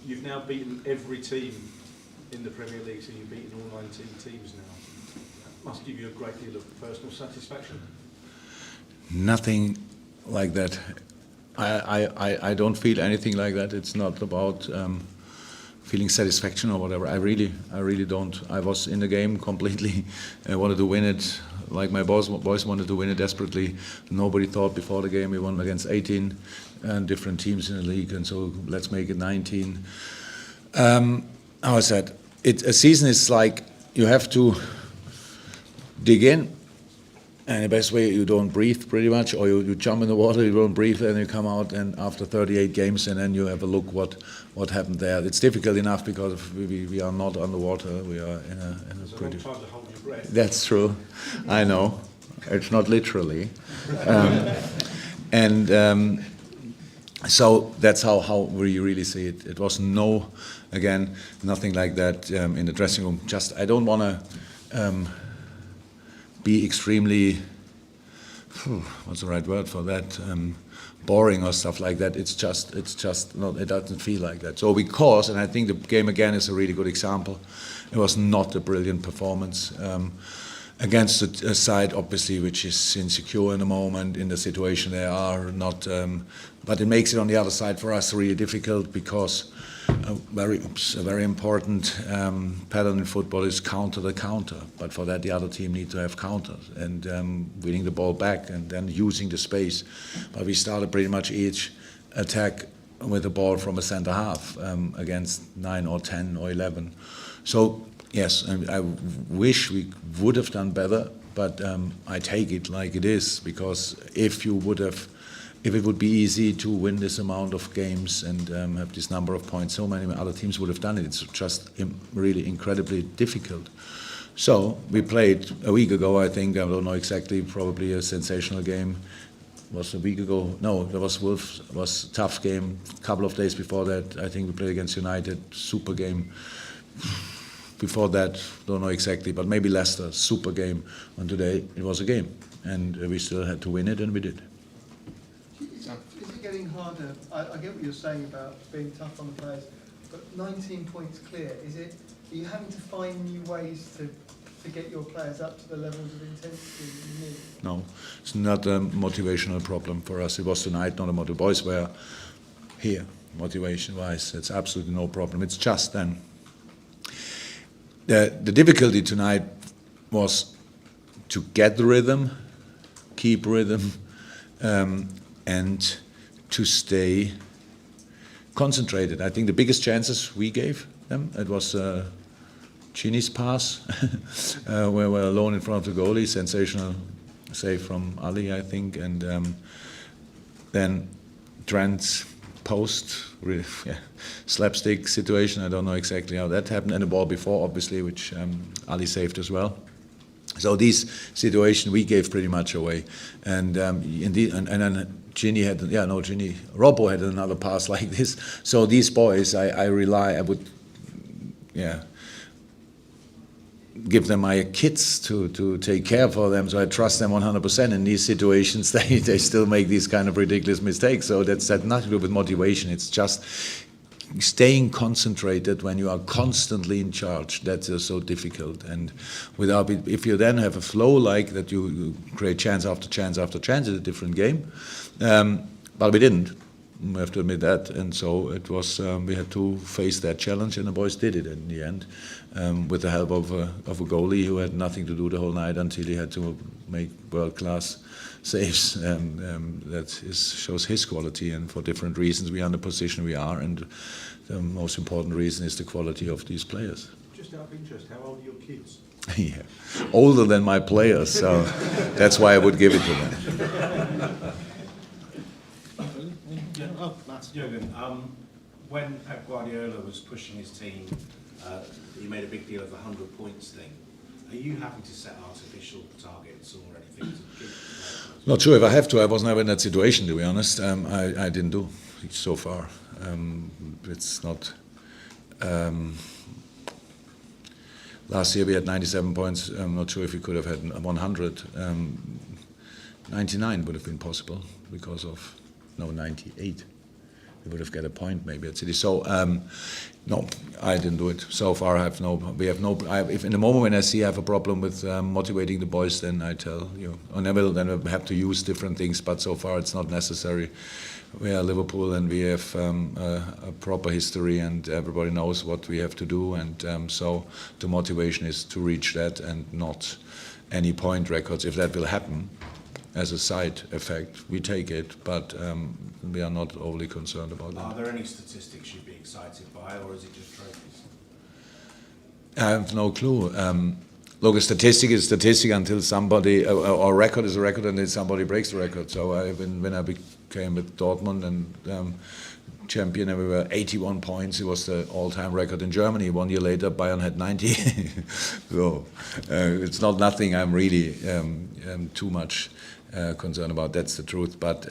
You've now beaten every team in the Premier League, so you've beaten all 19 teams now. That must give you a great deal of personal satisfaction. Nothing like that. I don't feel anything like that. It's not about feeling satisfaction or whatever. I really don't. I was in the game completely. I wanted to win it. Like my boys wanted to win it desperately. Nobody thought before the game we won against 18 different teams in the league, and so let's make it 19. How I said, a season is like you have to dig in, and the best way you don't breathe pretty much, or you jump in the water, you don't breathe, and you come out and after 38 games, and then you have a look what happened there. It's difficult enough because we are not underwater. We are in a pretty. It's a long time to hold your breath. That's true. I know. It's not literally. So that's how we really see it. It was nothing like that in the dressing room. Just I don't want to be extremely, what's the right word for that, boring or stuff like that. It's just not. It doesn't feel like that. So because, and I think the game again is a really good example. It was not a brilliant performance. Against a side, obviously, which is insecure in the moment, in the situation they are, not. But it makes it on the other side for us really difficult because a very important pattern in football is counter the counter. But for that, the other team need to have counters and winning the ball back and then using the space. But we started pretty much each attack with the ball from a centre half against 9 or 10 or 11. So. Yes, I wish we would have done better, but I take it like it is, because if it would be easy to win this amount of games and have this number of points, so many other teams would have done it. It's just really incredibly difficult. So we played a week ago, I think, I don't know exactly, probably a sensational game. It was a week ago. No, there was Wolves. It was a tough game. A couple of days before that, I think we played against United, super game. Before that, don't know exactly, but maybe Leicester, super game. And today it was a game, and we still had to win it, and we did. Is it getting harder? I get what you're saying about being tough on the players, but 19 points clear. Are you having to find new ways to get your players up to the levels of intensity you need? No, it's not a motivational problem for us. It was tonight, not a motivation. Boys were here, motivation-wise. It's absolutely no problem. It's just then. The difficulty tonight was to get the rhythm, keep rhythm, and to stay concentrated. I think the biggest chances we gave them, it was Gini's pass, where we were alone in front of the goalie, sensational save from Ali, I think, and then Trent's post, really, slapstick situation. I don't know exactly how that happened, and the ball before, obviously, which Ali saved as well. So these situations we gave pretty much away, and indeed, and then Gini had, Robbo had another pass like this. So these boys, I would give them my kids to take care for them, so I trust them 100%. In these situations, they still make these kind of ridiculous mistakes. So that's nothing to do with motivation. It's just staying concentrated when you are constantly in charge. That's so difficult. And if you then have a flow like that, you create chance after chance after chance. It's a different game. But we didn't. We have to admit that, and so it was. We had to face that challenge, and the boys did it in the end, with the help of a goalie who had nothing to do the whole night until he had to make world-class saves. That shows his quality, and for different reasons we are in the position we are, and the most important reason is the quality of these players. Just out of interest, how old are your kids? Yeah, older than my players, so that's why I would give it to them. Jurgen, when Pep Guardiola was pushing his team, he made a big deal of the 100 points thing. Are you having to set artificial targets or anything to keep? Not sure if I have to. I was never in that situation, to be honest. I didn't do so far. It's not. Last year we had 97 points. I'm not sure if we could have had 100. 99 would have been possible because of 98. we would have got a point maybe at City. So no, I didn't do it. So far, if in the moment when I see I have a problem with motivating the boys, then I tell you. And I will then have to use different things, but so far it's not necessary. We are Liverpool and we have a proper history and everybody knows what we have to do, and so the motivation is to reach that and not any point records. If that will happen, as a side effect, we take it, but we are not overly concerned about that. Are there any statistics you'd be excited by, or is it just trophies? I have no clue. Look, a statistic is a statistic until somebody, or a record is a record and then somebody breaks the record. So when I became with Dortmund and champion, and we were 81 points. It was the all-time record in Germany. 1 year later, Bayern had 90. So it's not nothing I'm really too much concerned about. That's the truth. But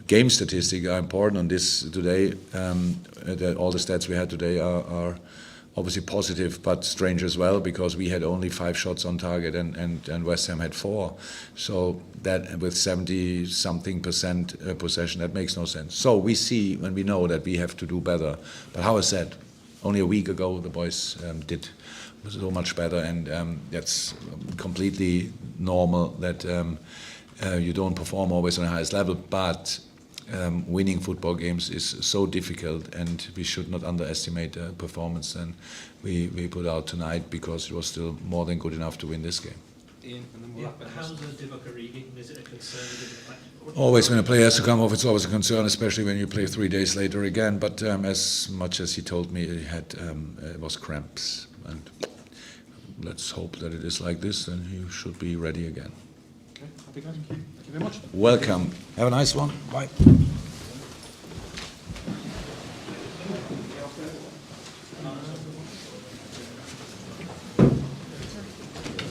game statistics are important on this today. All the stats we had today are obviously positive, but strange as well, because we had only 5 shots on target and West Ham had 4. So that with 70-something% possession, that makes no sense. So we see and we know that we have to do better. But how I said, only a week ago the boys did so much better, and that's completely normal that you don't perform always on the highest level, but winning football games is so difficult, and we should not underestimate the performance and we put out tonight, because it was still more than good enough to win this game. Ian, and then we'll wrap it up. How's the Divock Origi? Is it a concern? Always when a player has to come off, it's always a concern, especially when you play 3 days later again. But as much as he told me, he had it was cramps, and let's hope that it is like this, and he should be ready again. Okay, happy guys. Thank you very much. Welcome. Have a nice one. Bye.